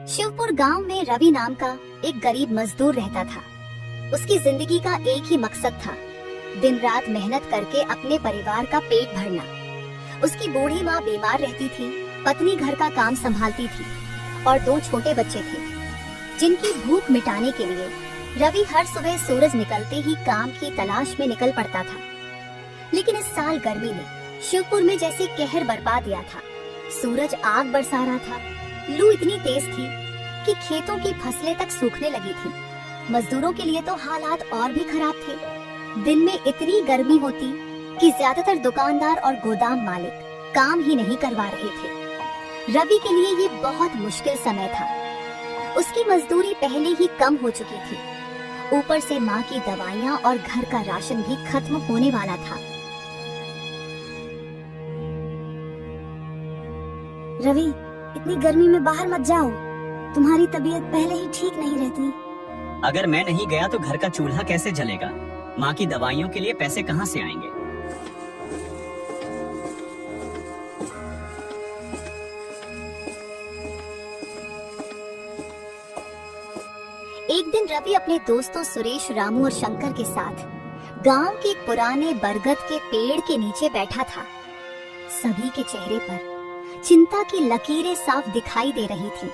शिवपुर गांव में रवि नाम का एक गरीब मजदूर रहता था। उसकी जिंदगी का एक ही मकसद था, दिन रात मेहनत करके अपने परिवार का पेट भरना। उसकी बूढ़ी माँ बीमार रहती थी, पत्नी घर का काम संभालती थी और 2 छोटे बच्चे थे, जिनकी भूख मिटाने के लिए रवि हर सुबह सूरज निकलते ही काम की तलाश में निकल पड़ता था। लेकिन इस साल गर्मी ने शिवपुर में जैसे कहर बरपा दिया था। सूरज आग बरसा रहा था, लू इतनी तेज थी कि खेतों की फसलें तक सूखने लगी थी। मजदूरों के लिए तो हालात और भी खराब थे। दिन में इतनी गर्मी होती कि ज्यादातर दुकानदार और गोदाम मालिक काम ही नहीं करवा रहे थे। रवि के लिए ये बहुत मुश्किल समय था। उसकी मजदूरी पहले ही कम हो चुकी थी, ऊपर से माँ की दवाइयाँ और घर का राशन भी खत्म होने वाला था। रवि, इतनी गर्मी में बाहर मत जाओ, तुम्हारी तबीयत पहले ही ठीक नहीं रहती। अगर मैं नहीं गया तो घर का चूल्हा कैसे जलेगा? माँ की दवाइयों के लिए पैसे कहाँ से आएंगे? एक दिन रवि अपने दोस्तों सुरेश, रामू और शंकर के साथ गांव के एक पुराने बरगद के पेड़ के नीचे बैठा था। सभी के चेहरे पर चिंता की लकीरें साफ दिखाई दे रही थी।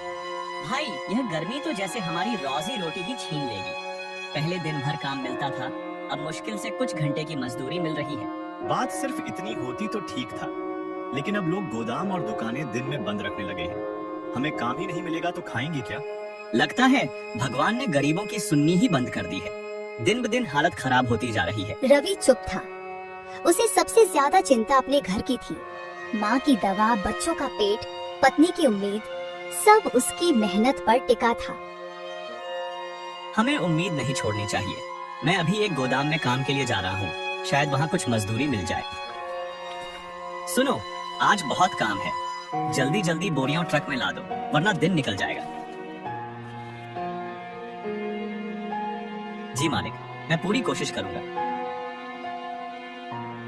भाई, यह गर्मी तो जैसे हमारी रोजी रोटी ही छीन लेगी। पहले दिन भर काम मिलता था, अब मुश्किल से कुछ घंटे की मजदूरी मिल रही है। बात सिर्फ इतनी होती तो ठीक था, लेकिन अब लोग गोदाम और दुकानें दिन में बंद रखने लगे हैं। हमें काम ही नहीं मिलेगा तो खाएंगे क्या? लगता है भगवान ने गरीबों की सुननी ही बंद कर दी है। दिन ब दिन हालत खराब होती जा रही है। रवि चुप था। उसे सबसे ज्यादा चिंता अपने घर की थी। माँ की दवा, बच्चों का पेट, पत्नी की उम्मीद, सब उसकी मेहनत पर टिका था। हमें उम्मीद नहीं छोड़नी चाहिए। मैं अभी एक गोदाम में काम के लिए जा रहा हूँ, शायद वहाँ कुछ मजदूरी मिल जाए। सुनो, आज बहुत काम है, जल्दी जल्दी बोरियां ट्रक में ला दो, वरना दिन निकल जाएगा। जी मालिक, मैं पूरी कोशिश करूंगा।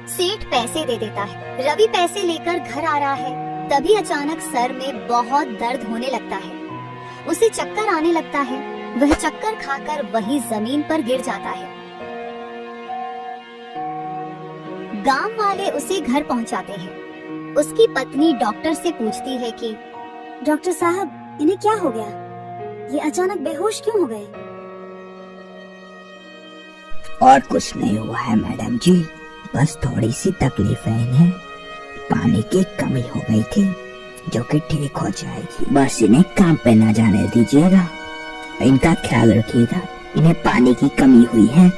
सेठ पैसे दे देता है। रवि पैसे लेकर घर आ रहा है, तभी अचानक सर में बहुत दर्द होने लगता है। उसे चक्कर आने लगता है। वह चक्कर खाकर वहीं जमीन पर गिर जाता है। गांव वाले उसे घर पहुंचाते हैं। उसकी पत्नी डॉक्टर से पूछती है कि डॉक्टर साहब, इन्हें क्या हो गया? ये अचानक बेहोश क्यों हो गए? और कुछ नहीं हुआ है मैडम जी, बस थोड़ी सी तकलीफ है इन्हें। पानी की कमी हो गई थी, जो कि ठीक हो जाएगी। बस इन्हें काम पे ना जाने दीजिएगा, इनका ख्याल रखिएगा। इन्हें पानी की कमी हुई है,